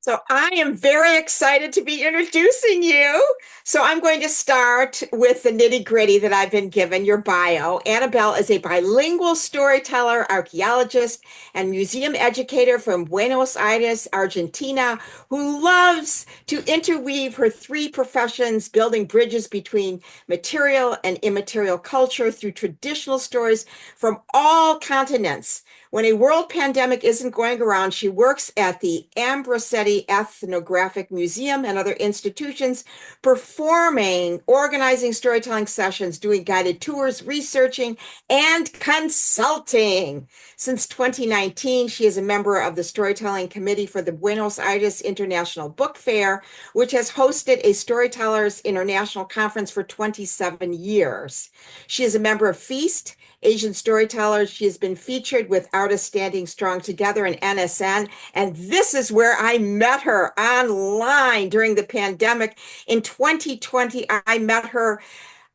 So I am very excited to be introducing you. So I'm going to start with the nitty-gritty that I've been given, your bio. Annabelle is a bilingual storyteller, archaeologist, and museum educator from Buenos Aires, Argentina, who loves to interweave her three professions, building bridges between material and immaterial culture through traditional stories from all continents. When a world pandemic isn't going around, she works at the Ambrosetti Ethnographic Museum and other institutions, performing, organizing storytelling sessions, doing guided tours, researching, and consulting. Since 2019, she is a member of the Storytelling Committee for the Buenos Aires International Book Fair, which has hosted a Storytellers International Conference for 27 years. She is a member of Feast, Asian Storytellers. She has been featured with Artists Standing Strong Together in NSN. And this is where I met her online during the pandemic. In 2020, I met her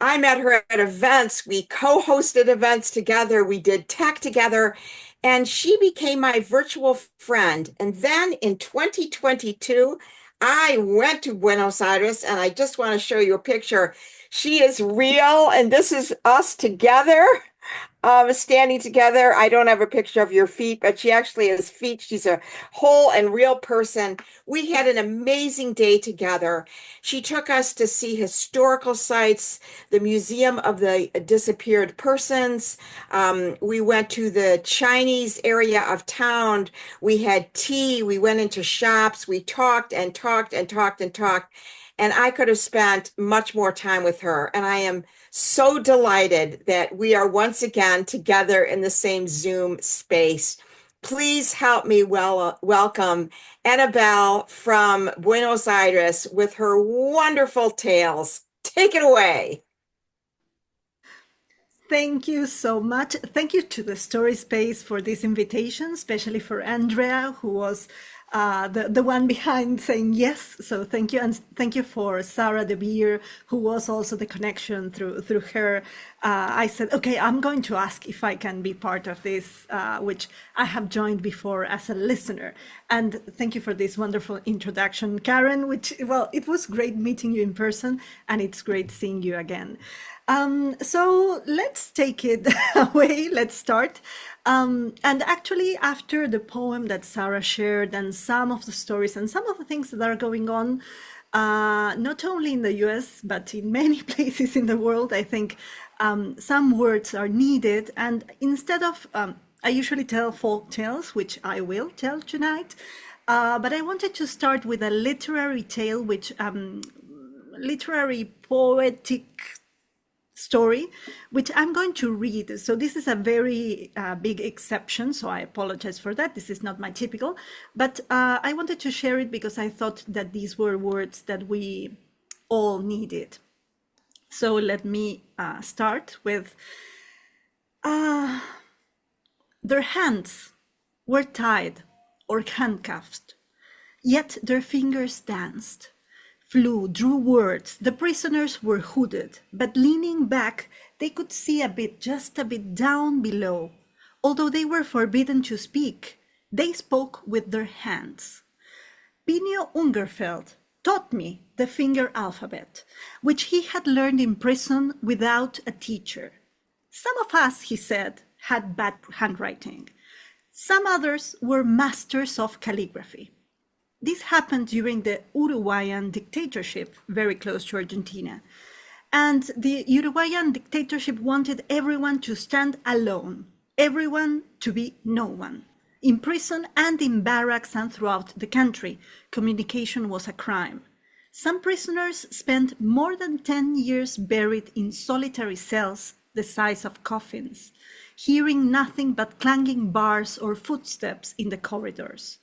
at events. We co-hosted events together. We did tech together. And she became my virtual friend. And then in 2022, I went to Buenos Aires, and I just want to show you a picture. She is real, and this is us together, standing together. I don't have a picture of your feet, but she actually has feet. She's a whole and real person. We had an amazing day together. She took us to see historical sites, the Museum of the Disappeared Persons. We went to the Chinese area of town. We had tea. We went into shops. We talked and talked and talked and talked. And I could have spent much more time with her. And I am so delighted that we are once again together in the same Zoom space. Please help me welcome Annabelle from Buenos Aires with her wonderful tales. Take it away. Thank you so much. Thank you to the Story Space for this invitation, especially for Andrea, who was the one behind saying yes. So thank you, and thank you for Sarah De Beer, who was also the connection through her. I said, okay, I'm going to ask if I can be part of this, which I have joined before as a listener. And thank you for this wonderful introduction, Karen. Which, well, it was great meeting you in person, and it's great seeing you again. So let's take it away. Let's start. And actually, after the poem that Sarah shared, and some of the stories and some of the things that are going on, not only in the US, but in many places in the world, I think some words are needed. And instead of, I usually tell folk tales, which I will tell tonight, but I wanted to start with a literary tale, which literary poetic story, which I'm going to read. So this is a very big exception, so I apologize for that. This is not my typical, but I wanted to share it because I thought that these were words that we all needed. So let me start with their hands were tied or handcuffed, yet their fingers danced, flew, drew words. The prisoners were hooded, but leaning back, they could see a bit, just a bit down below. Although they were forbidden to speak, they spoke with their hands. Pinio Ungerfeld taught me the finger alphabet, which he had learned in prison without a teacher. Some of us, he said, had bad handwriting. Some others were masters of calligraphy. This happened during the Uruguayan dictatorship, very close to Argentina. And the Uruguayan dictatorship wanted everyone to stand alone, everyone to be no one. In prison and in barracks and throughout the country, communication was a crime. Some prisoners spent more than 10 years buried in solitary cells the size of coffins, hearing nothing but clanging bars or footsteps in the corridors.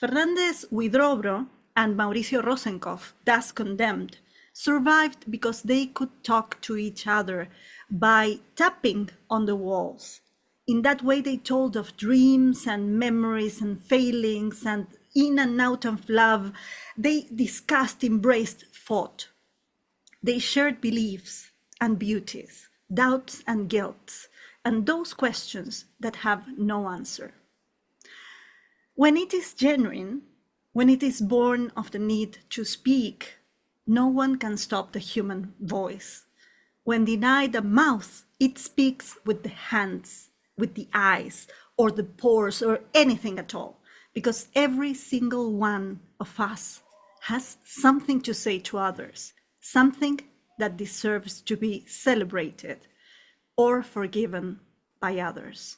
Fernández Huidrobro and Mauricio Rosenkopf, thus condemned, survived because they could talk to each other by tapping on the walls. In that way, they told of dreams and memories and failings, and in and out of love. They discussed, embraced, fought. They shared beliefs and beauties, doubts and guilt, and those questions that have no answer. When it is genuine, When it is born of the need to speak, no one can stop the human voice. When denied a mouth, it speaks with the hands, with the eyes, or the pores, or anything at all, because every single one of us has something to say to others, something that deserves to be celebrated or forgiven by others.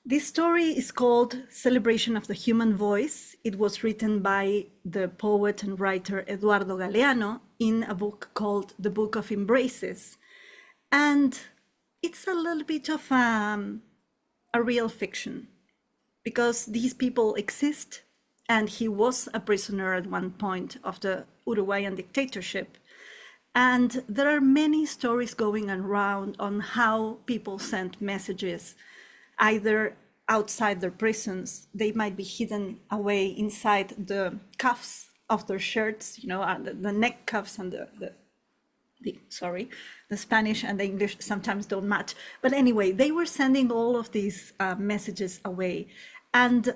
This story is called Celebration of the Human Voice. It was written by the poet and writer Eduardo Galeano in a book called The Book of Embraces. And it's a little bit of a real fiction, because these people exist, and he was a prisoner at one point of the Uruguayan dictatorship. And there are many stories going around on how people sent messages either outside their prisons. They might be hidden away inside the cuffs of their shirts, the neck cuffs, and the Spanish and the English sometimes don't match. But anyway, they were sending all of these messages away. And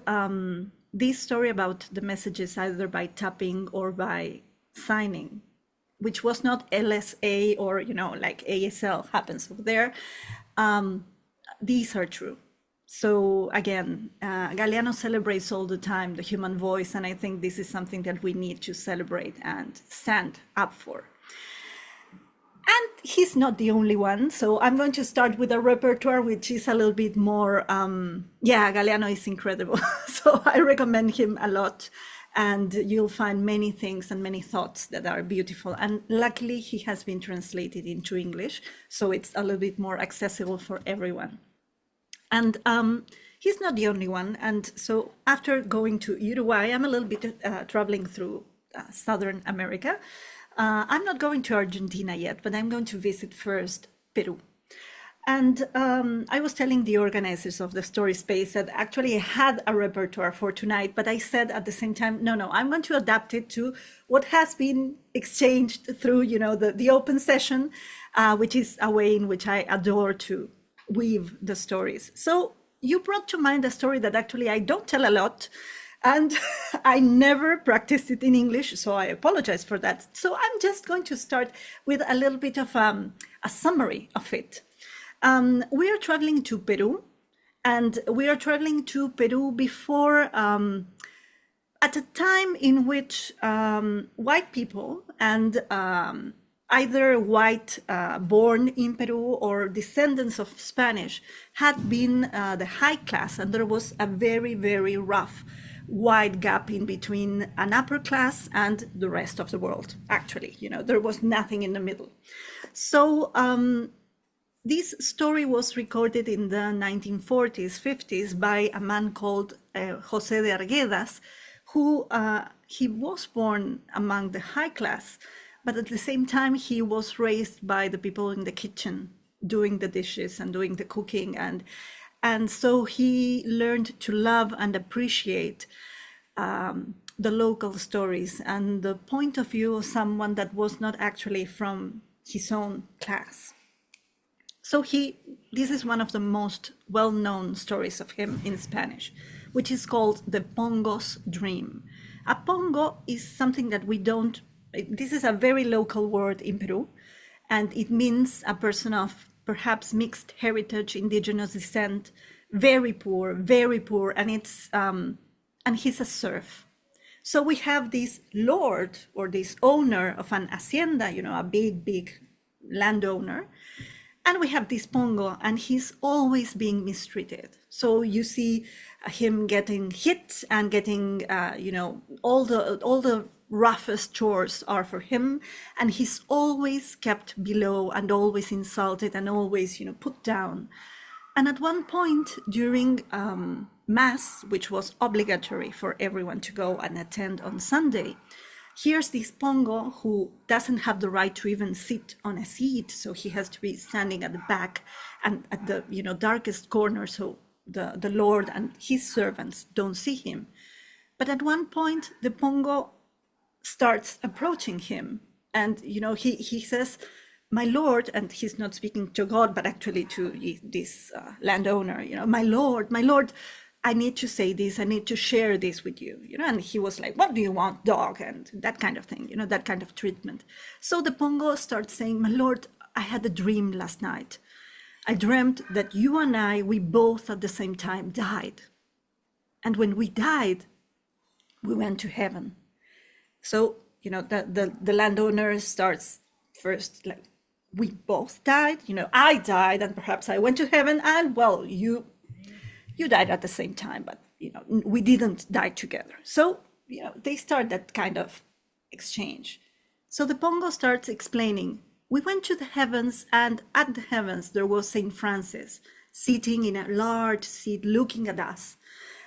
this story about the messages either by tapping or by signing, which was not LSA or, like ASL happens over there, these are true. So again, Galeano celebrates all the time the human voice, and I think this is something that we need to celebrate and stand up for. And he's not the only one, so I'm going to start with a repertoire which is a little bit more, Galeano is incredible, so I recommend him a lot, and you'll find many things and many thoughts that are beautiful. And luckily he has been translated into English, so it's a little bit more accessible for everyone. And he's not the only one. And so after going to Uruguay, I'm a little bit traveling through Southern America. I'm not going to Argentina yet, but I'm going to visit first Peru. And I was telling the organizers of the story space that actually I had a repertoire for tonight, but I said at the same time, no, I'm going to adapt it to what has been exchanged through, the open session, which is a way in which I adore to weave the stories. So you brought to mind a story that actually I don't tell a lot, and I never practiced it in English, so I apologize for that. So I'm just going to start with a little bit of a summary of it. We are traveling to Peru, and we are traveling to Peru before, at a time in which white people and either white born in Peru or descendants of Spanish had been the high class, and there was a very, very rough, wide gap in between an upper class and the rest of the world. Actually, there was nothing in the middle. So this story was recorded in the 1940s, 50s by a man called José de Arguedas, who he was born among the high class, but at the same time, he was raised by the people in the kitchen, doing the dishes and doing the cooking. And so he learned to love and appreciate the local stories and the point of view of someone that was not actually from his own class. So this is one of the most well-known stories of him in Spanish, which is called the Pongo's Dream. A Pongo is something that this is a very local word in Peru, and it means a person of perhaps mixed heritage, indigenous descent, very poor, and and he's a serf. So we have this lord or this owner of an hacienda, a big landowner, and we have this Pongo, and he's always being mistreated. So you see him getting hit and getting, all the roughest chores are for him, and he's always kept below and always insulted and always, put down. And at one point during Mass, which was obligatory for everyone to go and attend on Sunday, here's this Pongo who doesn't have the right to even sit on a seat, so he has to be standing at the back and at the darkest corner, so the Lord and his servants don't see him. But at one point, the Pongo starts approaching him, and he says, "My Lord," and he's not speaking to God, but actually to this landowner, "My Lord, I need to say this, I need to share this with you, and he was like, what do you want, dog? And that kind of thing, that kind of treatment. So the Pongo starts saying, my lord, I had a dream last night. I dreamt that you and we both at the same time died. And when we died, we went to heaven. So, the landowner starts first like, we both died, I died and perhaps I went to heaven, and well, you died at the same time, but we didn't die together. So they start that kind of exchange. So the Pongo starts explaining, we went to the heavens, and at the heavens there was Saint Francis sitting in a large seat looking at us,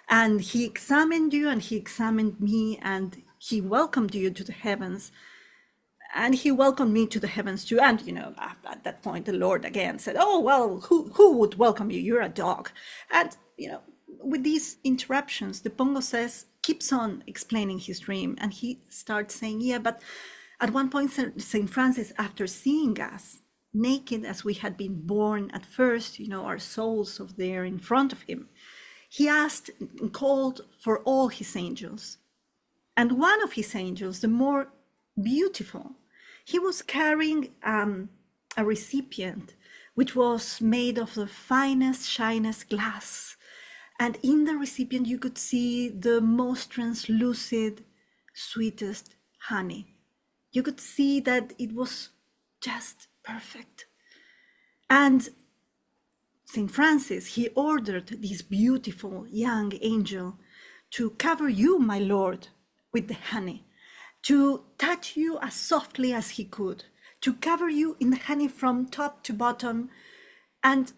and he examined you and he examined me, and he welcomed you to the heavens, and he welcomed me to the heavens too. And at that point the Lord again said, oh well, who would welcome you? You're a dog. And with these interruptions, the Pongo keeps on explaining his dream, and he starts saying, yeah, but at one point Saint Francis, after seeing us naked as we had been born at first, our souls of there in front of him, he asked and called for all his angels. And one of his angels, the more beautiful, he was carrying a recipient which was made of the finest, shiniest glass. And in the recipient, you could see the most translucid, sweetest honey. You could see that it was just perfect. And St. Francis, he ordered this beautiful young angel to cover you, my lord, with the honey, to touch you as softly as he could, to cover you in the honey from top to bottom. And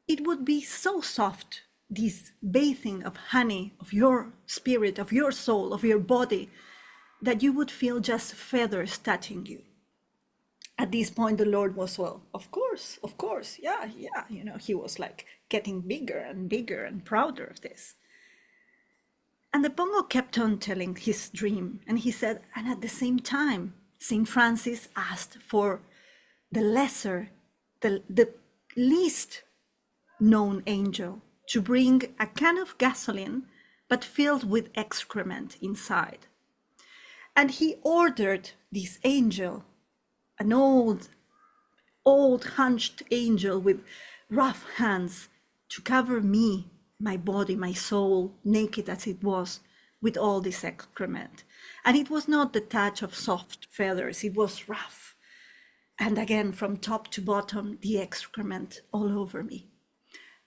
it would be so soft, this bathing of honey, of your spirit, of your soul, of your body, that you would feel just feathers touching you. At this point, the Lord was, well, of course, yeah. He was like getting bigger and prouder of this. And the Pongo kept on telling his dream, and he said, and at the same time, St. Francis asked for the lesser, the least known angel to bring a can of gasoline, but filled with excrement inside. And he ordered this angel, an old hunched angel with rough hands, to cover me, my body, my soul, naked as it was, with all this excrement. And it was not the touch of soft feathers, it was rough. And again, from top to bottom, the excrement all over me.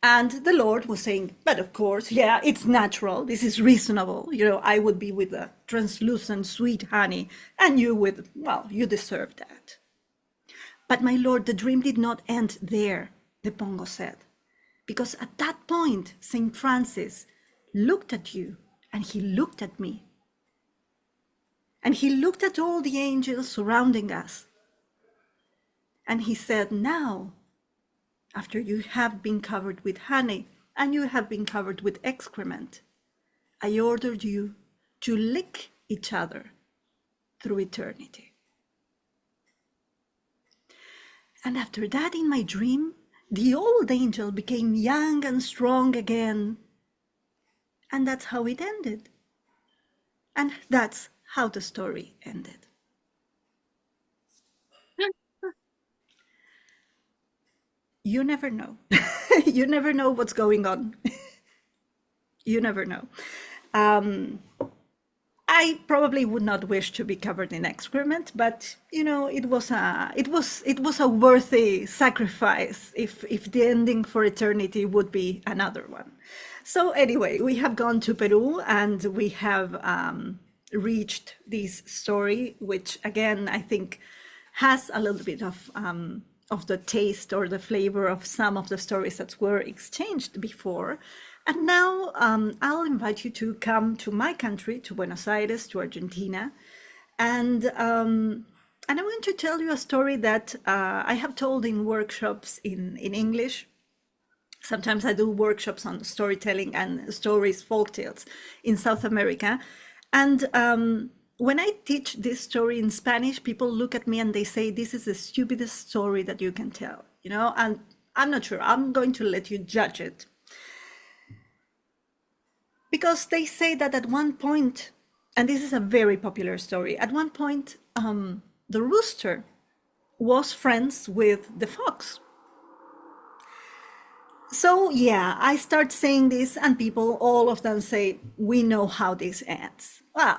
And the Lord was saying, but of course, yeah, it's natural. This is reasonable. I would be with the translucent sweet honey, and you with, well, you deserve that. But my Lord, the dream did not end there, the Pongo said. Because at that point, St. Francis looked at you, and he looked at me. And he looked at all the angels surrounding us. And he said, now, after you have been covered with honey and you have been covered with excrement, I ordered you to lick each other through eternity. And after that, in my dream, the old angel became young and strong again. And that's how it ended. And that's how the story ended. You never know. You never know what's going on. You never know. I probably would not wish to be covered in excrement, but it was a worthy sacrifice if the ending for eternity would be another one. So anyway, we have gone to Peru, and we have reached this story, which again I think has a little bit of the taste or the flavor of some of the stories that were exchanged before. And now I'll invite you to come to my country, to Buenos Aires, to Argentina. And I'm going to tell you a story that I have told in workshops in English. Sometimes I do workshops on storytelling and stories, folktales in South America. And when I teach this story in Spanish, people look at me and they say, this is the stupidest story that you can tell, and I'm not sure. I'm going to let you judge it. because they say that at one point, and this is a very popular story, at one point, the rooster was friends with the fox. So yeah, I start saying this, and people, all of them say, we know how this ends. Well,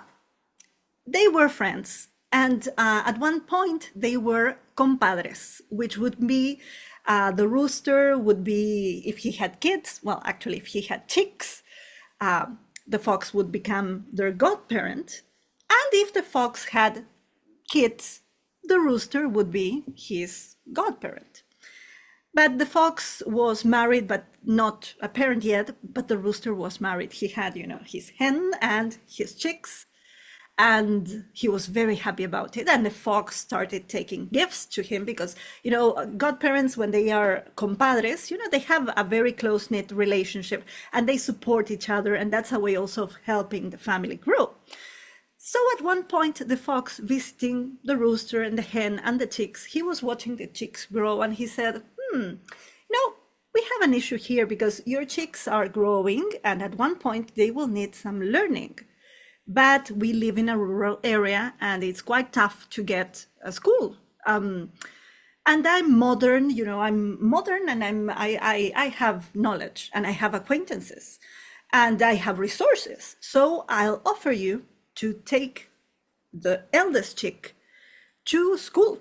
they were friends, and at one point they were compadres, which would be the rooster would be, if he had kids, well, actually, if he had chicks, uh, the fox would become their godparent. And if the fox had kids, the rooster would be his godparent. But the fox was married, but not a parent yet, but the rooster was married. He had, his hen and his chicks, and he was very happy about it. And the fox started taking gifts to him because, godparents, when they are compadres, they have a very close knit relationship and they support each other. And that's a way also of helping the family grow. So at one point, the fox visiting the rooster and the hen and the chicks, he was watching the chicks grow, and he said, we have an issue here because your chicks are growing and at one point they will need some learning. But we live in a rural area and it's quite tough to get a school. And I'm modern, and I have knowledge and I have acquaintances and I have resources. So I'll offer you to take the eldest chick to school,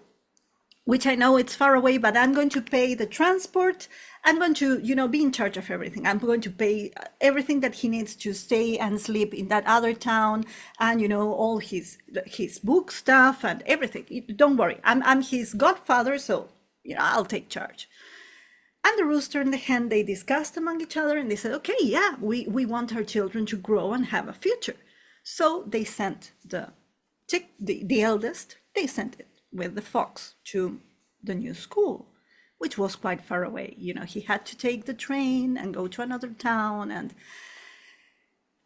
which I know it's far away, but I'm going to pay the transport. I'm going to, be in charge of everything. I'm going to pay everything that he needs to stay and sleep in that other town, and, all his book stuff and everything. Don't worry, I'm his godfather, so, I'll take charge. And the rooster and the hen, they discussed among each other and they said, okay, yeah, we want our children to grow and have a future. So they sent the chick, the eldest, they sent it with the fox to the new school, which was quite far away. He had to take the train and go to another town. And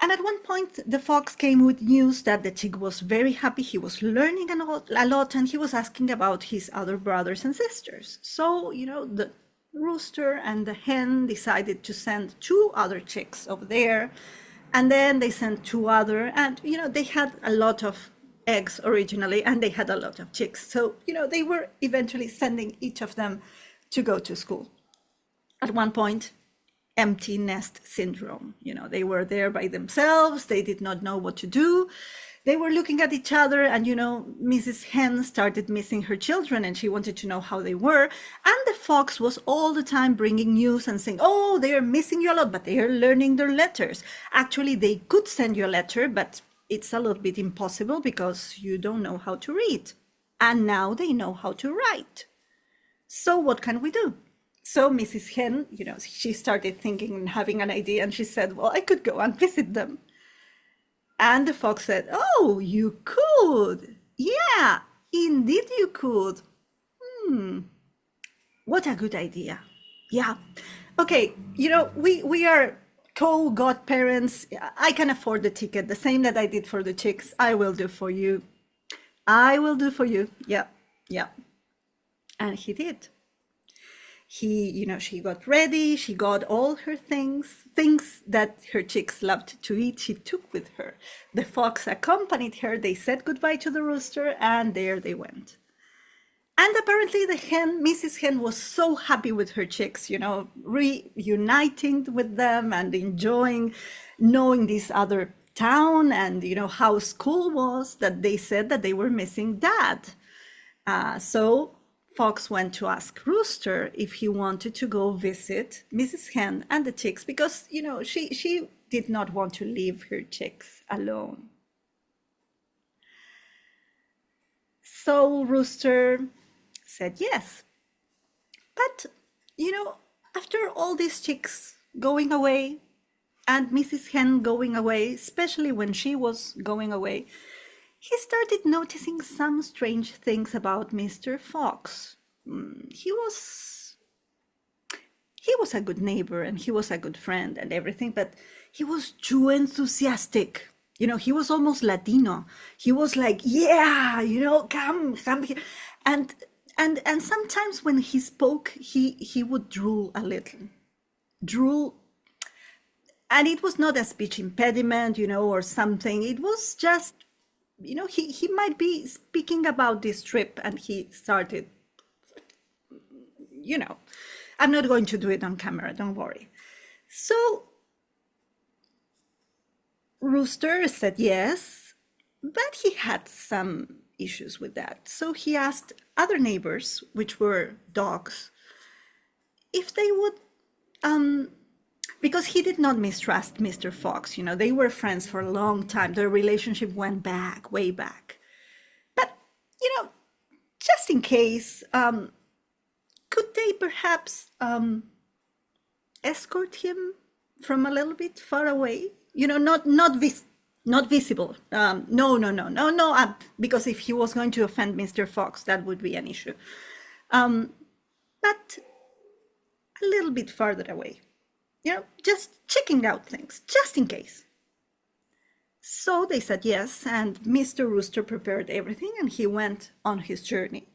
at one point, the fox came with news that the chick was very happy. He was learning a lot, and he was asking about his other brothers and sisters. So, the rooster and the hen decided to send 2 other chicks over there. And then they sent 2 other, and, they had a lot of eggs originally, and they had a lot of chicks. So, they were eventually sending each of them to go to school. At one point, empty nest syndrome. They were there by themselves. They did not know what to do. They were looking at each other, and, Mrs. Hen started missing her children, and she wanted to know how they were. And the fox was all the time bringing news and saying, oh, they are missing you a lot, but they are learning their letters. Actually, they could send you a letter, but it's a little bit impossible because you don't know how to read. And now they know how to write. So what can we do? So Mrs. Hen, she started thinking and having an idea, and she said, well, I could go and visit them. And the fox said, oh, you could. Yeah, indeed you could. What a good idea. Yeah. Okay, we are co-godparents. I can afford the ticket, the same that I did for the chicks. I will do for you. I will do for you. Yeah, yeah. And he did. She got ready. She got all her things that her chicks loved to eat. She took with her. The fox accompanied her. They said goodbye to the rooster, and there they went. And apparently the hen, Mrs. Hen, was so happy with her chicks, reuniting with them and enjoying knowing this other town and, how school was, that they said that they were missing Dad. So Fox went to ask Rooster if he wanted to go visit Mrs. Hen and the chicks because, she did not want to leave her chicks alone. So Rooster said yes. But, after all these chicks going away and Mrs. Hen going away, especially when she was going away, he started noticing some strange things about Mr. Fox. He was a good neighbor and he was a good friend and everything, but he was too enthusiastic. He was almost Latino. He was like, yeah, come here. And sometimes when he spoke, he would drool a little. Drool, And it was not a speech impediment, or something. It was just, he might be speaking about this trip and he started, you know, I'm not going to do it on camera, don't worry. So Rooster said yes, but he had some issues with that. So he asked other neighbors, which were dogs, if they would, because he did not mistrust Mr. Fox. They were friends for a long time. Their relationship went back, way back. But, just in case, could they perhaps escort him from a little bit far away? Not visible. No. Because if he was going to offend Mr. Fox, that would be an issue. But a little bit farther away. Just checking out things, just in case. So they said yes, and Mr. Rooster prepared everything, and he went on his journey.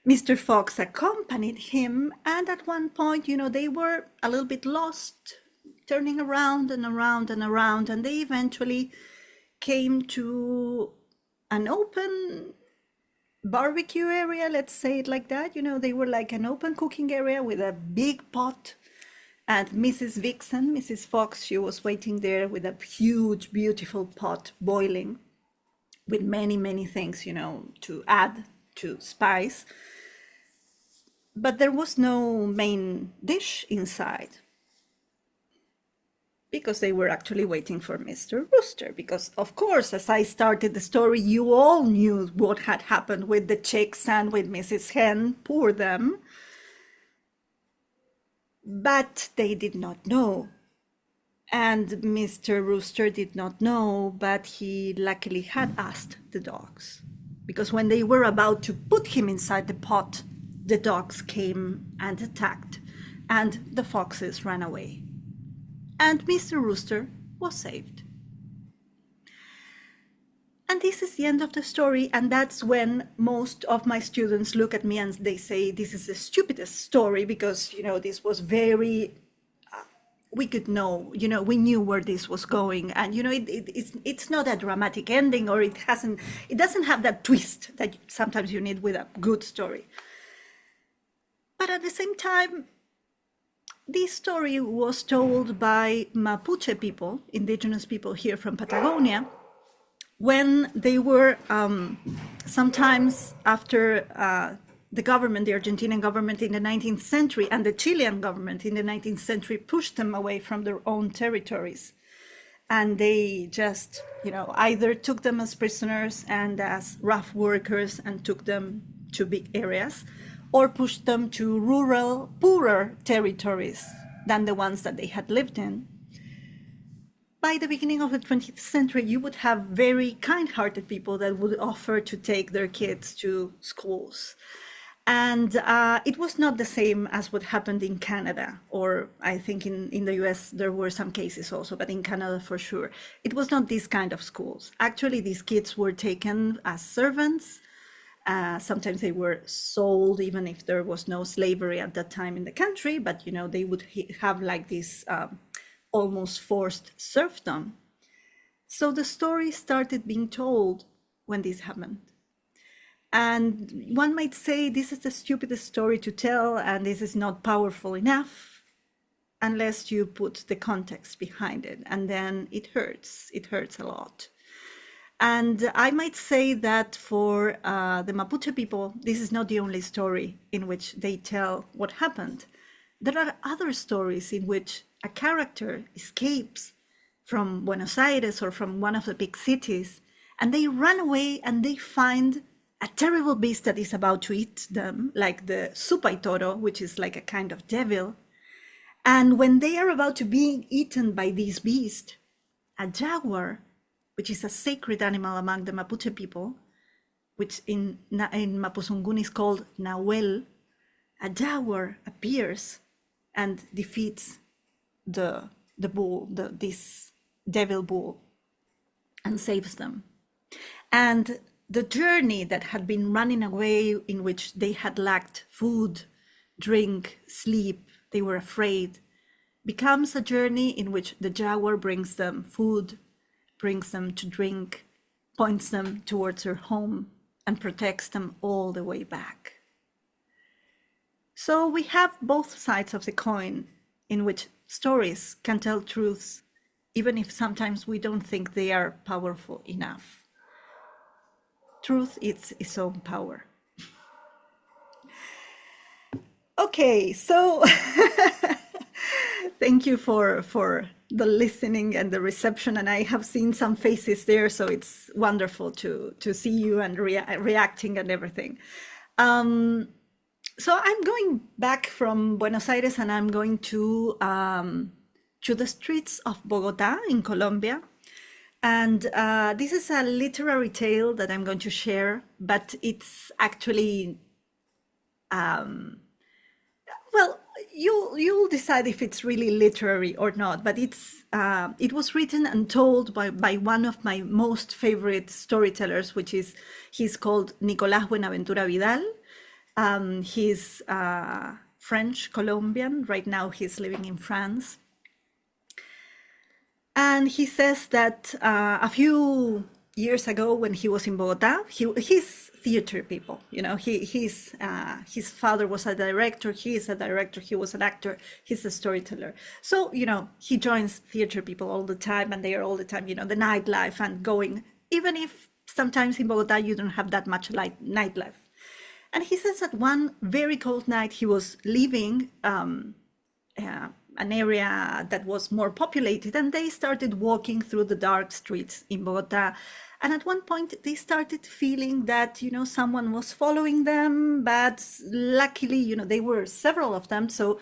Mr. Fox accompanied him, and at one point, they were a little bit lost, turning around and around and around, and they eventually came to an open barbecue area, let's say it like that. They were like an open cooking area with a big pot, and Mrs. Fox, she was waiting there with a huge, beautiful pot boiling with many, many things, to add to spice. But there was no main dish inside because they were actually waiting for Mr. Rooster. Because, of course, as I started the story, you all knew what had happened with the chicks and with Mrs. Hen, poor them. But they did not know. And Mr. Rooster did not know, but he luckily had asked the dogs. Because when they were about to put him inside the pot, the dogs came and attacked, and the foxes ran away. And Mr. Rooster was saved. And this is the end of the story, and that's when most of my students look at me and they say, this is the stupidest story, because, this was very, we could know, we knew where this was going, and, it's not a dramatic ending, or it doesn't have that twist that sometimes you need with a good story. But at the same time, this story was told by Mapuche people, indigenous people here from Patagonia, when they were sometimes after the Argentinian government in the 19th century and the Chilean government in the 19th century pushed them away from their own territories. And they just, either took them as prisoners and as rough workers and took them to big areas, or pushed them to rural, poorer territories than the ones that they had lived in. By the beginning of the 20th century, you would have very kind-hearted people that would offer to take their kids to schools. And it was not the same as what happened in Canada, or I think in the US there were some cases also, but in Canada for sure. It was not this kind of schools. Actually, these kids were taken as servants. Sometimes they were sold, even if there was no slavery at that time in the country, but they would have like this almost forced serfdom. So the story started being told when this happened. And one might say this is the stupidest story to tell, and this is not powerful enough unless you put the context behind it, and then it hurts a lot. And I might say that for the Mapuche people, this is not the only story in which they tell what happened. There are other stories in which a character escapes from Buenos Aires or from one of the big cities, and they run away and they find a terrible beast that is about to eat them, like the supaitoro, which is like a kind of devil. And when they are about to be eaten by this beast, a jaguar, which is a sacred animal among the Mapuche people, which in Mapuzungun is called Nahuel, a jaguar appears and defeats the bull, this devil bull, and saves them. And the journey that had been running away, in which they had lacked food, drink, sleep, they were afraid, becomes a journey in which the jaguar brings them food, brings them to drink, points them towards her home, and protects them all the way back. So we have both sides of the coin in which stories can tell truths, even if sometimes we don't think they are powerful enough. Truth is its own power. Okay, so thank you for the listening and the reception, and I have seen some faces there, so it's wonderful to see you and reacting and everything. So I'm going back from Buenos Aires, and I'm going to the streets of Bogota in Colombia. And this is a literary tale that I'm going to share, but it's actually well, you'll decide if it's really literary or not. But it was written and told by one of my most favorite storytellers, which is he's called Nicolás Buenaventura Vidal. He's French Colombian. Right now he's living in France. And he says that a few years ago when he was in Bogota, he's theater people, you know, his father was a director, he is a director, he was an actor, he's a storyteller. So, you know, he joins theater people all the time, and they are all the time, you know, the nightlife and going, even if sometimes in Bogota you don't have that much nightlife. And he says that one very cold night he was leaving an area that was more populated, and they started walking through the dark streets in Bogota. And at one point they started feeling that, you know, someone was following them, but luckily, you know, they were several of them, so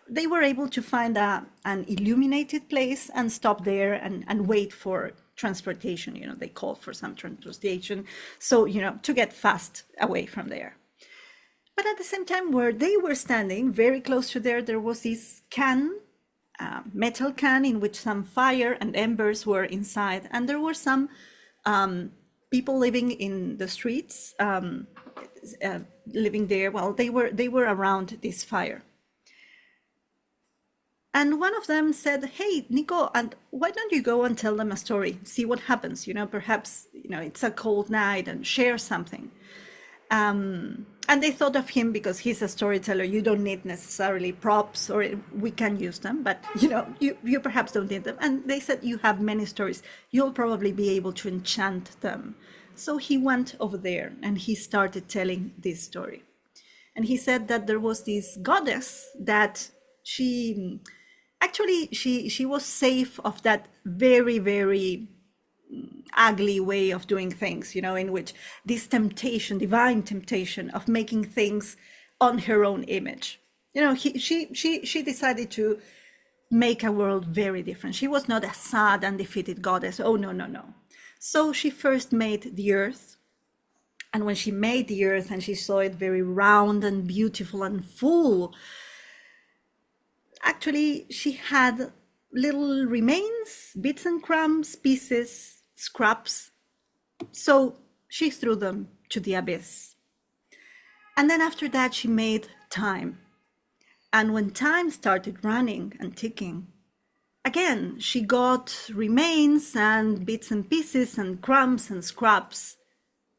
they were able to find an illuminated place and stop there and wait for transportation. You know, they called for some transportation, so, you know, to get fast away from there. But at the same time, where they were standing, very close to there was this can, metal can, in which some fire and embers were inside. And there were some people living in the streets, living there. Well, they were around this fire. And one of them said, "Hey, Nico, and why don't you go and tell them a story? See what happens, you know, perhaps, you know, it's a cold night, and share something." And they thought of him because he's a storyteller. You don't need necessarily props, or we can use them, but, you know, you perhaps don't need them. And they said, "You have many stories. You'll probably be able to enchant them." So he went over there and he started telling this story. And he said that there was this goddess that she was safe of that very, very ugly way of doing things, you know, in which this temptation, divine temptation of making things on her own image, you know, she decided to make a world very different. She was not a sad and defeated goddess. Oh, no, no, no. So she first made the earth. And when she made the earth and she saw it very round and beautiful and full, actually she had little remains, bits and crumbs, pieces, scraps. So she threw them to the abyss. And then after that, she made time. And when time started running and ticking, again, she got remains and bits and pieces and crumbs and scraps,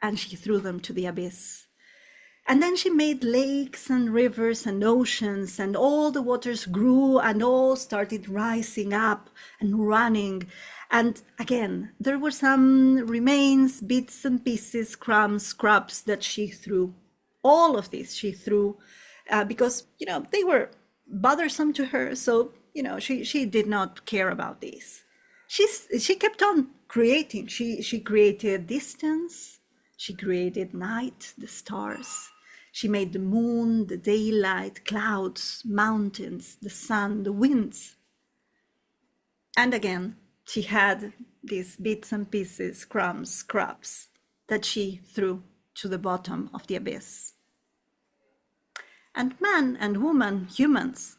and she threw them to the abyss. And then she made lakes and rivers and oceans, and all the waters grew and all started rising up and running. And again, there were some remains, bits and pieces, crumbs, scraps that she threw. All of this she threw because, you know, they were bothersome to her. So, you know, she did not care about these. She kept on creating. She created distance. She created night, the stars. She made the moon, the daylight, clouds, mountains, the sun, the winds. And again, she had these bits and pieces, crumbs, scraps that she threw to the bottom of the abyss. And man and woman, humans,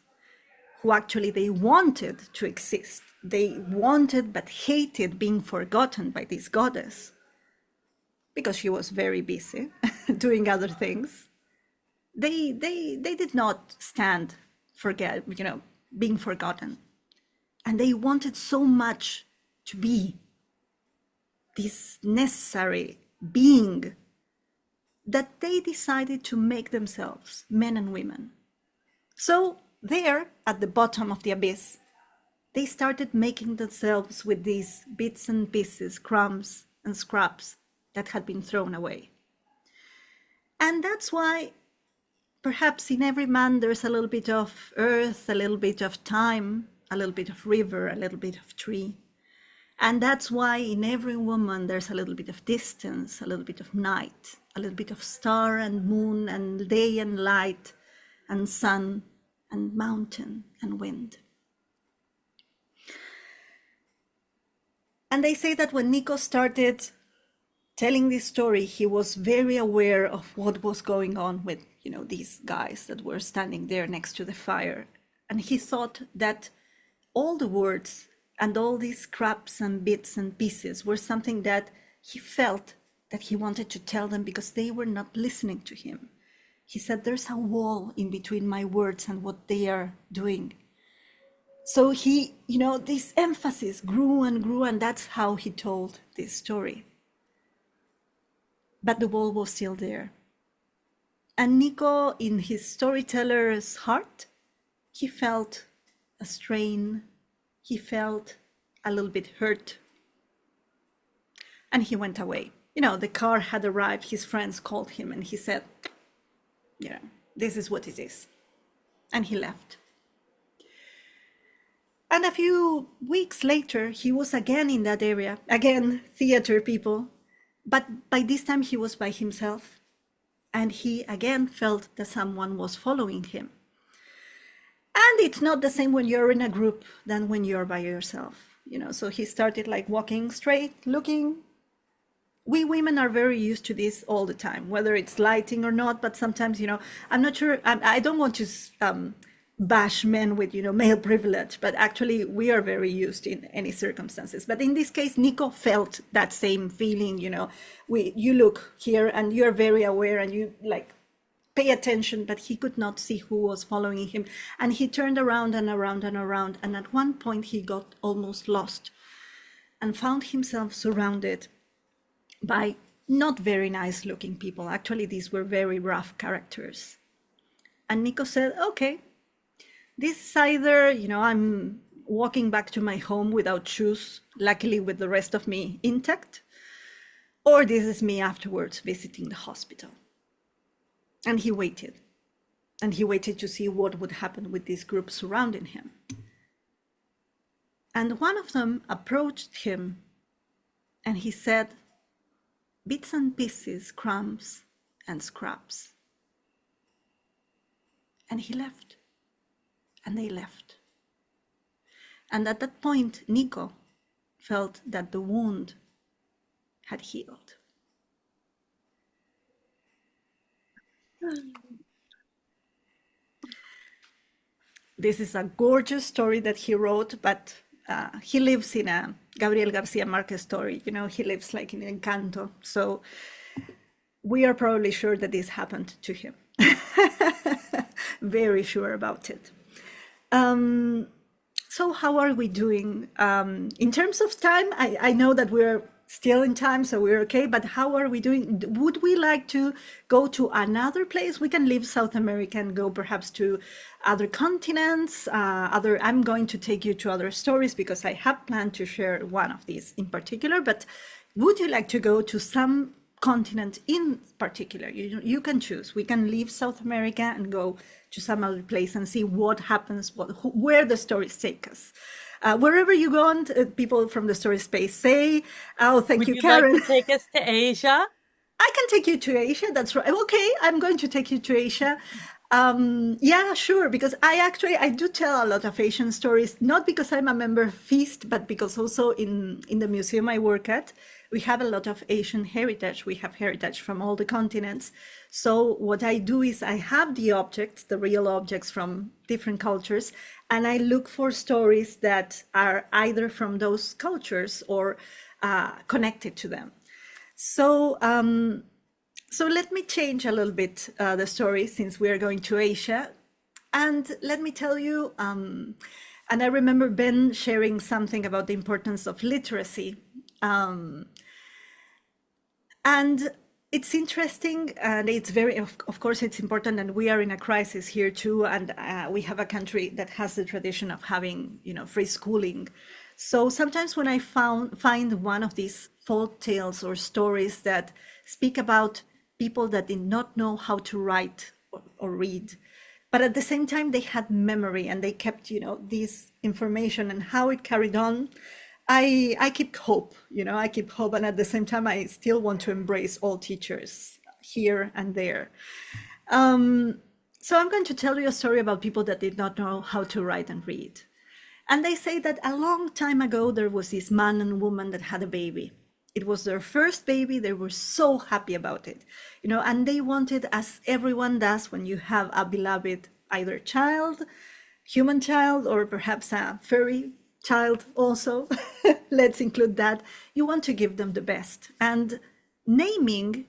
who actually they wanted to exist, they wanted but hated being forgotten by this goddess because she was very busy doing other things. They did not stand, forget, you know, being forgotten. And they wanted so much to be this necessary being that they decided to make themselves men and women. So there, at the bottom of the abyss, they started making themselves with these bits and pieces, crumbs and scraps that had been thrown away. And that's why perhaps in every man there's a little bit of earth, a little bit of time, a little bit of river, a little bit of tree. And that's why in every woman there's a little bit of distance, a little bit of night, a little bit of star and moon and day and light and sun and mountain and wind. And they say that when Nico started telling this story, he was very aware of what was going on with, these guys that were standing there next to the fire. And he thought that all the words and all these scraps and bits and pieces were something that he felt that he wanted to tell them because they were not listening to him. He said, there's a wall in between my words and what they are doing. So he, this emphasis grew, and that's how he told this story. But the wall was still there. And Nico, in his storyteller's heart, he felt a strain. He felt a little bit hurt. And he went away. The car had arrived. His friends called him and he said, this is what it is. And he left. And a few weeks later, he was again in that area. Again, theater people. But by this time, he was by himself. And he again felt that someone was following him. And it's not the same when you're in a group than when you're by yourself. So he started like walking straight, looking. We women are very used to this all the time, whether it's lighting or not. But sometimes, I'm not sure. I don't want to bash men with, male privilege, but actually we are very used in any circumstances. But in this case, Nico felt that same feeling, you look here and you're very aware and you pay attention, but he could not see who was following him. And he turned around and around and around. And at one point he got almost lost and found himself surrounded by not very nice looking people. Actually, these were very rough characters. And Nico said, okay, this is either, I'm walking back to my home without shoes, luckily with the rest of me intact, or this is me afterwards visiting the hospital. And he waited. And he waited to see what would happen with this group surrounding him. And one of them approached him and he said, bits and pieces, crumbs and scraps. And he left. And they left. And at that point, Nico felt that the wound had healed. This is a gorgeous story that he wrote, but he lives in a Gabriel Garcia Marquez story. He lives like in Encanto. So we are probably sure that this happened to him. Very sure about it. So how are we doing? In terms of time, I know that we're still in time, so we're okay, but how are we doing? Would we like to go to another place? We can leave South America and go perhaps to other continents. I'm going to take you to other stories because I have planned to share one of these in particular, but would you like to go to some continent in particular? You can choose. We can leave South America and go to some other place and see what happens, where the stories take us. Wherever you go, people from the story space say, oh, thank you, Karen. Would you like to take us to Asia? I can take you to Asia. That's right. Okay, I'm going to take you to Asia. Yeah, sure. Because I do tell a lot of Asian stories, not because I'm a member of Feast, but because also in the museum I work at, we have a lot of Asian heritage. We have heritage from all the continents. So what I do is I have the objects, the real objects from different cultures, and I look for stories that are either from those cultures or connected to them. So, so let me change a little bit the story since we are going to Asia. And let me tell you, and I remember Ben sharing something about the importance of literacy. Um, and it's interesting, and it's very, of course, it's important, and we are in a crisis here too, and we have a country that has the tradition of having, free schooling. So sometimes when I find one of these folk tales or stories that speak about people that did not know how to write or read, but at the same time they had memory and they kept, this information and how it carried on. I keep hope, I keep hope, and at the same time I still want to embrace all teachers here and there. So I'm going to tell you a story about people that did not know how to write and read. And they say that a long time ago there was this man and woman that had a baby. It was their first baby. They were so happy about it, and they wanted, as everyone does when you have a beloved either child, human child, or perhaps a furry child also, let's include that, you want to give them the best. And naming,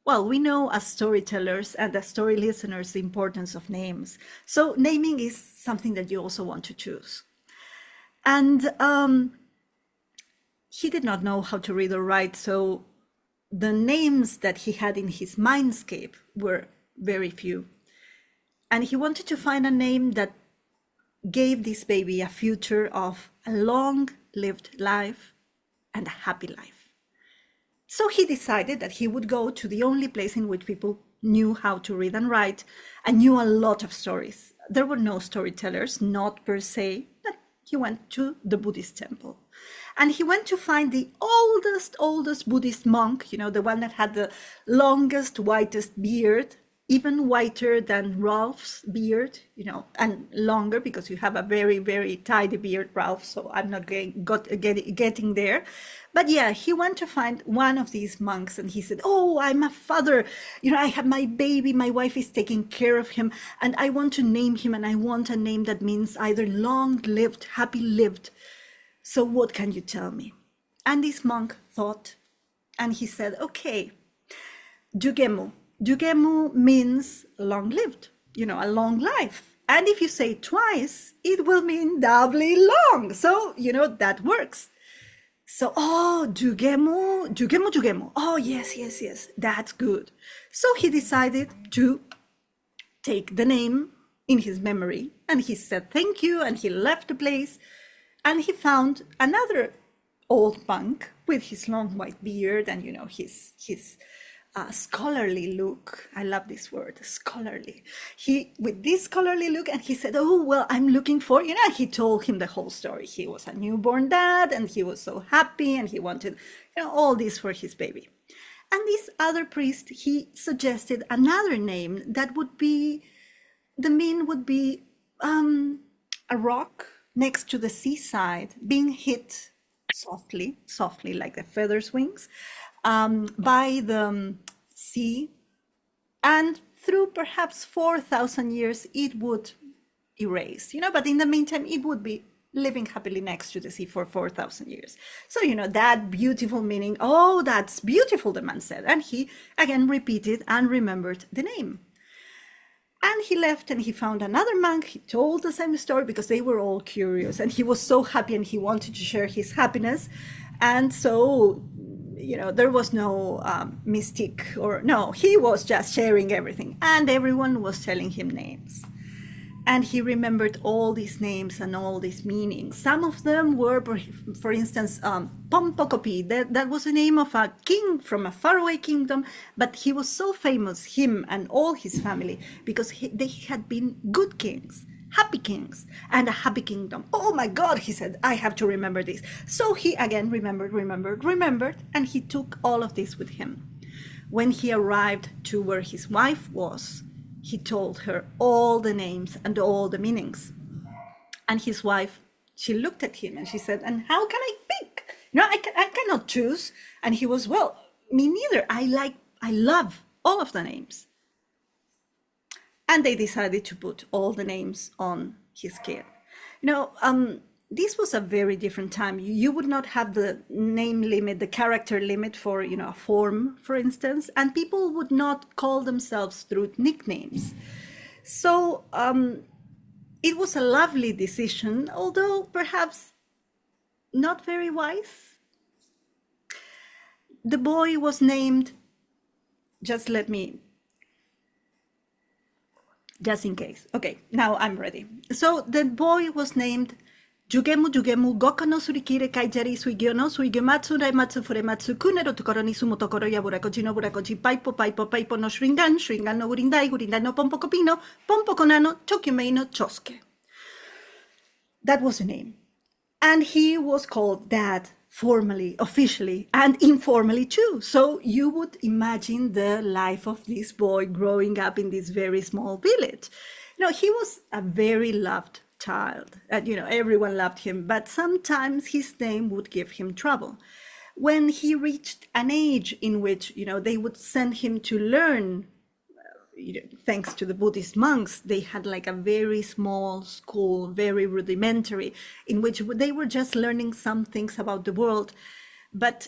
well, we know as storytellers and as story listeners the importance of names. So naming is something that you also want to choose. And he did not know how to read or write, so the names that he had in his mindscape were very few. And he wanted to find a name that gave this baby a future of a long-lived life and a happy life. So he decided that he would go to the only place in which people knew how to read and write and knew a lot of stories. There were no storytellers, not per se, but he went to the Buddhist temple. And he went to find the oldest Buddhist monk, the one that had the longest, whitest beard, even whiter than Ralph's beard, and longer because you have a very, very tidy beard, Ralph, so I'm not getting there. But yeah, he went to find one of these monks and he said, oh, I'm a father, I have my baby, my wife is taking care of him, and I want to name him, and I want a name that means either long-lived, happy lived. So what can you tell me? And this monk thought, and he said, okay, Dugemu. Dugemu means long-lived, a long life. And if you say it twice, it will mean doubly long. So, that works. So, oh, Dugemu. Oh, yes, that's good. So he decided to take the name in his memory, and he said thank you, and he left the place, and he found another old monk with his long white beard and, his scholarly look. I love this word, scholarly. With this scholarly look, and he said, oh, well, I'm looking for, he told him the whole story. He was a newborn dad and he was so happy and he wanted, all this for his baby. And this other priest, he suggested another name that would be, the mean would be a rock next to the seaside being hit softly like the feathers wings, by the sea, and through perhaps 4,000 years it would erase, but in the meantime it would be living happily next to the sea for 4,000 years. So, that beautiful meaning, oh, that's beautiful, the man said, and he again repeated and remembered the name. And he left and he found another monk. He told the same story because they were all curious, and he was so happy and he wanted to share his happiness. And so, there was no mystique, or no, he was just sharing everything, and everyone was telling him names. And he remembered all these names and all these meanings. Some of them were, for instance, Pompokopi. That was the name of a king from a faraway kingdom, but he was so famous, him and all his family, because they had been good kings, happy kings, and a happy kingdom. Oh my God, he said, I have to remember this. So he again remembered, and he took all of this with him. When he arrived to where his wife was, he told her all the names and all the meanings. And his wife, she looked at him and she said, and how can I pick? I cannot choose. And he was, well, me neither. I love all of the names. And they decided to put all the names on his kid. This was a very different time. You would not have the name limit, the character limit for, a form, for instance, and people would not call themselves through nicknames. So it was a lovely decision, although perhaps not very wise. The boy was named, just let me, just in case. Okay, now I'm ready. So the boy was named Jugemu Jugemu Goko no Surikire Kaijari Suigyo no Suigematsu Raimatsu Furematsu Kunero Tokoro ni Sumotokoro Yaburakochi no Burakochi Paipo Paipo Paipo no Shringan Shringan no Gurindai Gurindai no Pompo Copino Pompo Konano Chokimei no Chosuke. That was the name. And he was called that formally, officially, and informally too. So you would imagine the life of this boy growing up in this very small village. He was a very loved child, and everyone loved him, but sometimes his name would give him trouble. When he reached an age in which, they would send him to learn, thanks to the Buddhist monks, they had like a very small school, very rudimentary, in which they were just learning some things about the world. But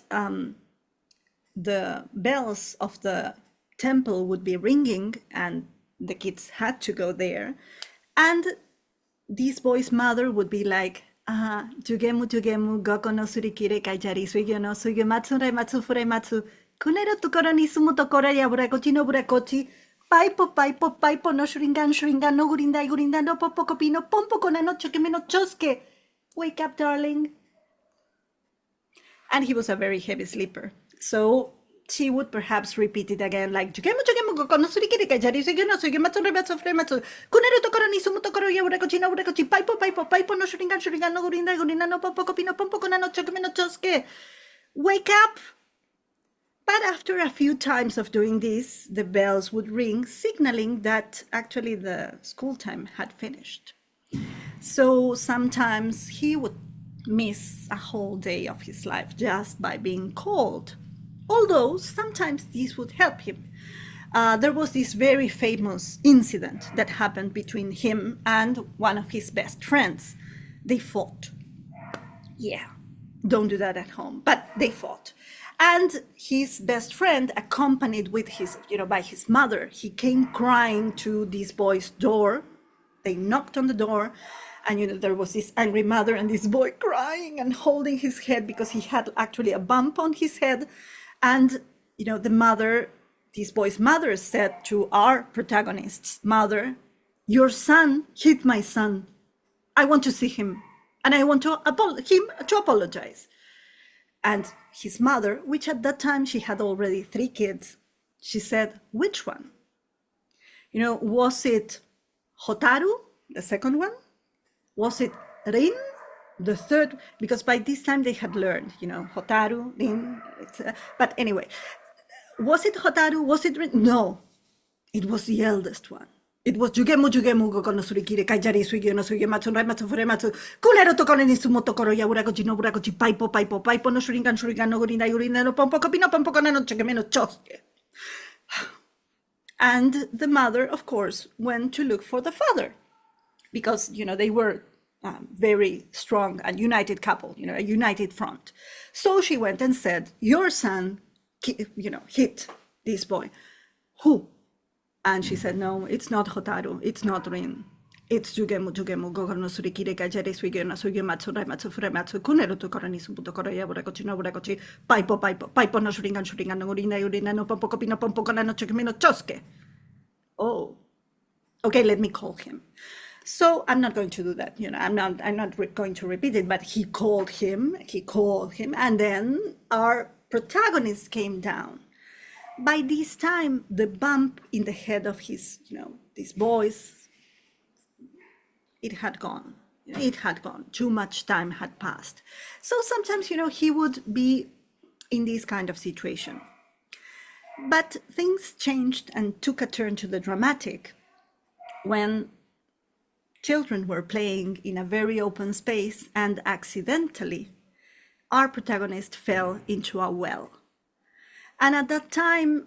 the bells of the temple would be ringing, and the kids had to go there. And this boy's mother would be like, Jugemu Jugemu Goko no Surikire Kaijari Suigyo no Suigematsu Raimatsu Furematsu Kunero Tokoro ni Sumotokoro Yaburakochi no Burakochi Paipo Paipo Paipo no Shringan Shringan no Gurindai Gurindai no Popo Copino Pompo Konano Chokeme no Chosuke. Wake up, darling. And he was a very heavy sleeper. So she would perhaps repeat it again, like Jugemu Jugemu Goko no Surikire Kaijari Suigyo no Suigematsu Raimatsu Furematsu Kunero Tokoro ni Sumotokoro Yaburakochi no Burakochi Paipo Paipo Paipo no Shringan Shringan no Gurindai Gurindai no Popo Copino Pompo Konano Chokeme no Chosuke. Wake up. But after a few times of doing this, the bells would ring, signaling that actually the school time had finished. So sometimes he would miss a whole day of his life just by being called. Although sometimes this would help him. There was this very famous incident that happened between him and one of his best friends. They fought. Yeah, don't do that at home, but they fought. And his best friend, accompanied with his, by his mother, he came crying to this boy's door. They knocked on the door, and there was this angry mother and this boy crying and holding his head because he had actually a bump on his head. And the mother, this boy's mother, said to our protagonist's mother, "Your son hit my son. I want to see him, and I want him to apologize." And his mother, which at that time she had already 3 kids, she said, "Which one? Was it Hotaru, the second one? Was it Rin, the third?" Because by this time they had learned, Hotaru, Rin, but anyway, was it Hotaru? Was it Rin? No, it was the eldest one. It was Jugemu Jugemu Goko no Surikire Kaijari Suigyo no Suigematsu Raimatsu Furematsu Kunero Tokoro ni Sumotokoro Yaburakochi no Burakochi Paipo Paipo Paipo no Shringan Shringan no Gurindai Gurindai no Pompo Copino Pompo Konano Chokeme no Chosuke. And the mother, of course, went to look for the father because, they were very strong and united couple, a united front. So she went and said, "Your son, hit this boy." "Who?" And she said, "No, it's not Hotaru, it's not Rin. It's Jugemu Jugemu Goko no Surikire Kaijari Suigyo no Suigematsu Raimatsu Furematsu Kunero Tokoro ni Sumotokoro Yaburakochi no Burakochi Paipo Paipo Paipo no Shringan Shringan no Gurindai Gurindai no Pompo Copino Pompo Konano Chokeme no Chosuke." Oh, okay, let me call him. So I'm not going to do that. I'm not going to repeat it, but he called him, and then our protagonist came down. By this time, the bump in the head of his, these boys, it had gone. Too much time had passed. So sometimes, he would be in this kind of situation. But things changed and took a turn to the dramatic when children were playing in a very open space, and accidentally, our protagonist fell into a well. And at that time,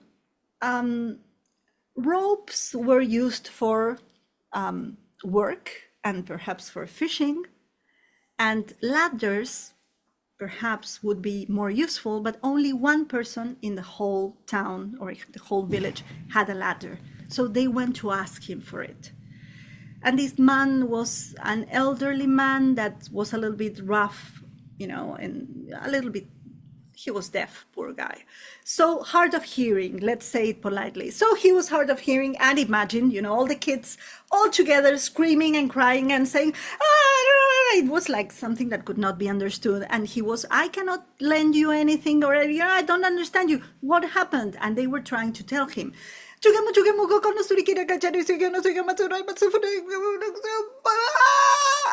ropes were used for work and perhaps for fishing, and ladders perhaps would be more useful, but only one person in the whole town or the whole village had a ladder. So they went to ask him for it. And this man was an elderly man that was a little bit rough, and a little bit, he was deaf, poor guy. So hard of hearing, let's say it politely. So he was hard of hearing, and imagine, all the kids all together screaming and crying and saying, ah, it was like something that could not be understood. And he was, I cannot lend you anything, or yeah, I don't understand you. What happened? And they were trying to tell him.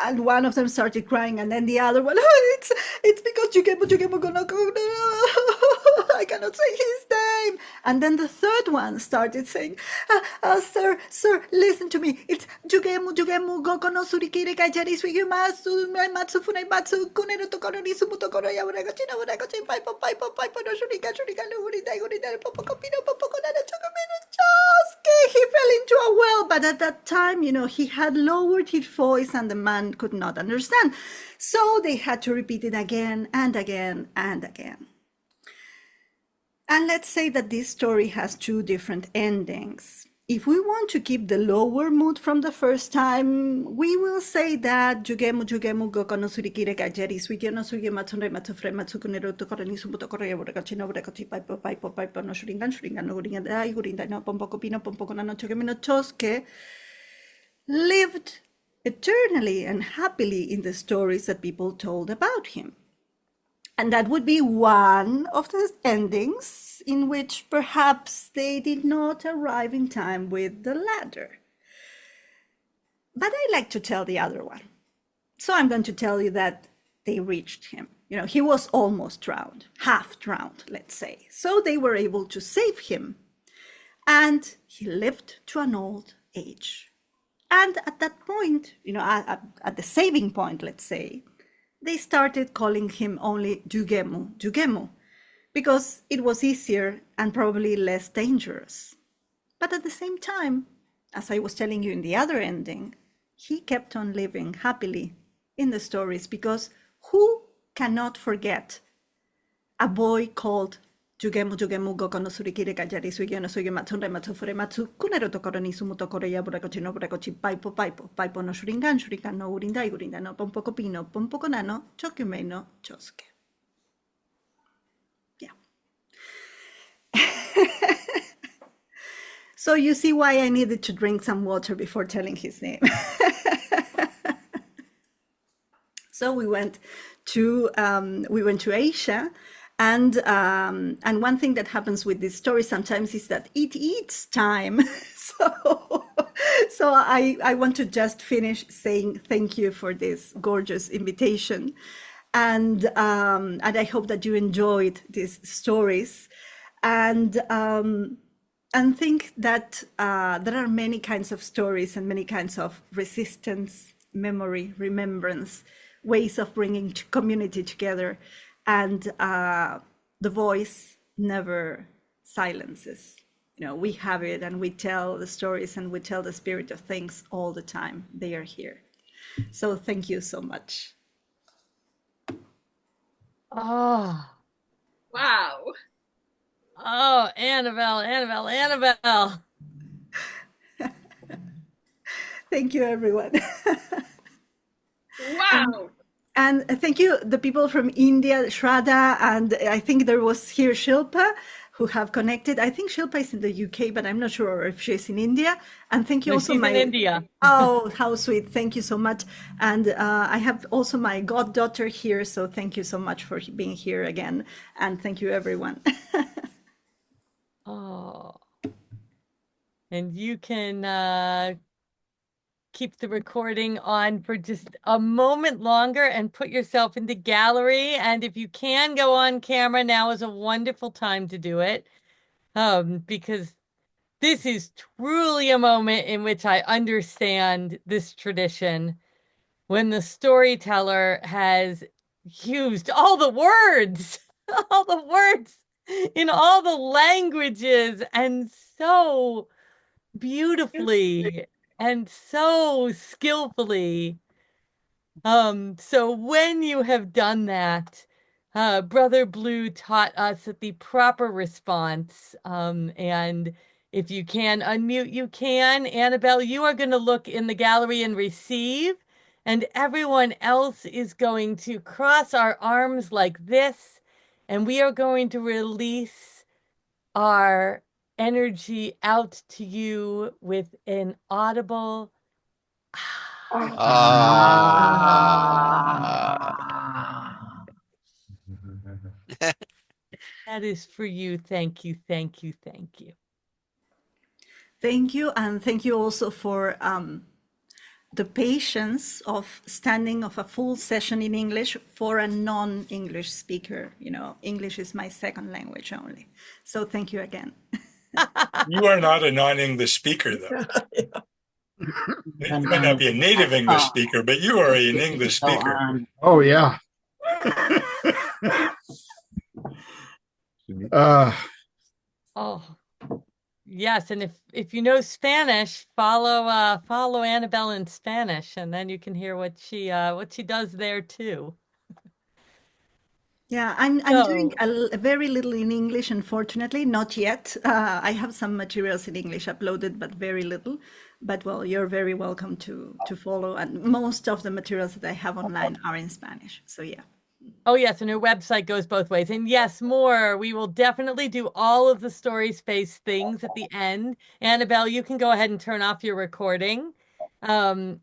And one of them started crying, and then the other one, it's because I cannot say his name. And then the third one started saying, sir, listen to me. It's Jugemu Goko no Surikire Kajari Sugimasu Matsu Funai Matsu Kunero Tokoro Nisumutokoro Yawaragachina Waragachi Pipo Pipo Pipo no Shurika Shurika Luri Dagori Popocopino Popoconada Chokamino Choske. He fell into a well, but at that time, he had lowered his voice and the man could not understand. So they had to repeat it again and again and again. And let's say that this story has two different endings. If we want to keep the lower mood from the first time, we will say that Jugemu Goko no Surikire Kajeri Suigi no Sugi Matsunre Matsufre Matsukunero Tokoro Nisumuto Korea Wakachino Wakachi Pipo no Shringan no Guringa Gurinda no Pompocopino Pompocona no Chogamino Choske lived eternally and happily in the stories that people told about him. And that would be one of the endings in which perhaps they did not arrive in time with the ladder. But I like to tell the other one. So I'm going to tell you that they reached him. He was almost drowned, half drowned, let's say. So they were able to save him. And he lived to an old age. And at that point, at the saving point, let's say, they started calling him only Jugemu, because it was easier and probably less dangerous. But at the same time, as I was telling you in the other ending, he kept on living happily in the stories, because who cannot forget a boy called Jugemu Goko no Surikire Kajari Suigi no Suigi Matsunre Matsufure Matsu Kunero Tokoro Nisumu Tokoro Yaburakochi no Burakochi Pipo no Shurikan no Urinda no Pompocopino Pompoconano Chokume no Choske. Yeah. So you see why I needed to drink some water before telling his name. So we went to Asia. And one thing that happens with this story sometimes is that it eats time. So I want to just finish saying thank you for this gorgeous invitation, and I hope that you enjoyed these stories, and think that there are many kinds of stories and many kinds of resistance, memory, remembrance, ways of bringing community together. And the voice never silences. We have it, and we tell the stories, and we tell the spirit of things all the time. They are here. So thank you so much. Oh, Wow. oh, Annabelle. Thank you, everyone. Wow. And thank you, the people from India, Shraddha, and I think there was here Shilpa, who have connected. I think Shilpa is in the UK, but I'm not sure if she's in India. And thank you No, also she's in India. Oh, how sweet. Thank you so much. And I have also my goddaughter here. So thank you so much for being here again. And thank you, everyone. Oh. And you can keep the recording on for just a moment longer and put yourself in the gallery. And if you can go on camera, now is a wonderful time to do it. Because this is truly a moment in which I understand this tradition, when the storyteller has used all the words, all the words in all the languages, and so beautifully and so skillfully. So when you have done that, Brother Blue taught us that the proper response, and If you can unmute, you can. Anabelle, you are going to look in the gallery and receive, and everyone else is going to cross our arms like this, and we are going to release our energy out to you with an audible Ah. that is for you. Thank you, thank you, thank you. Thank you, and thank you also for the patience of standing of a full session in English for a non-English speaker. You know, English is my second language only. So thank you again. You are not a non-English speaker, though. You might not be a native English speaker, but you are an English speaker. Oh, yeah. Oh, yes, and if you know Spanish, follow Anabelle in Spanish, and then you can hear what she does there too. Yeah, I'm doing So, a very little in English, unfortunately, not yet. I have some materials in English uploaded, but very little. But well, you're very welcome to follow, and most of the materials that I have online are in Spanish. So yeah. oh yes, and her website goes both ways. And yes, more. We will definitely do all of the story space things at the end. Anabelle, you can go ahead and turn off your recording. And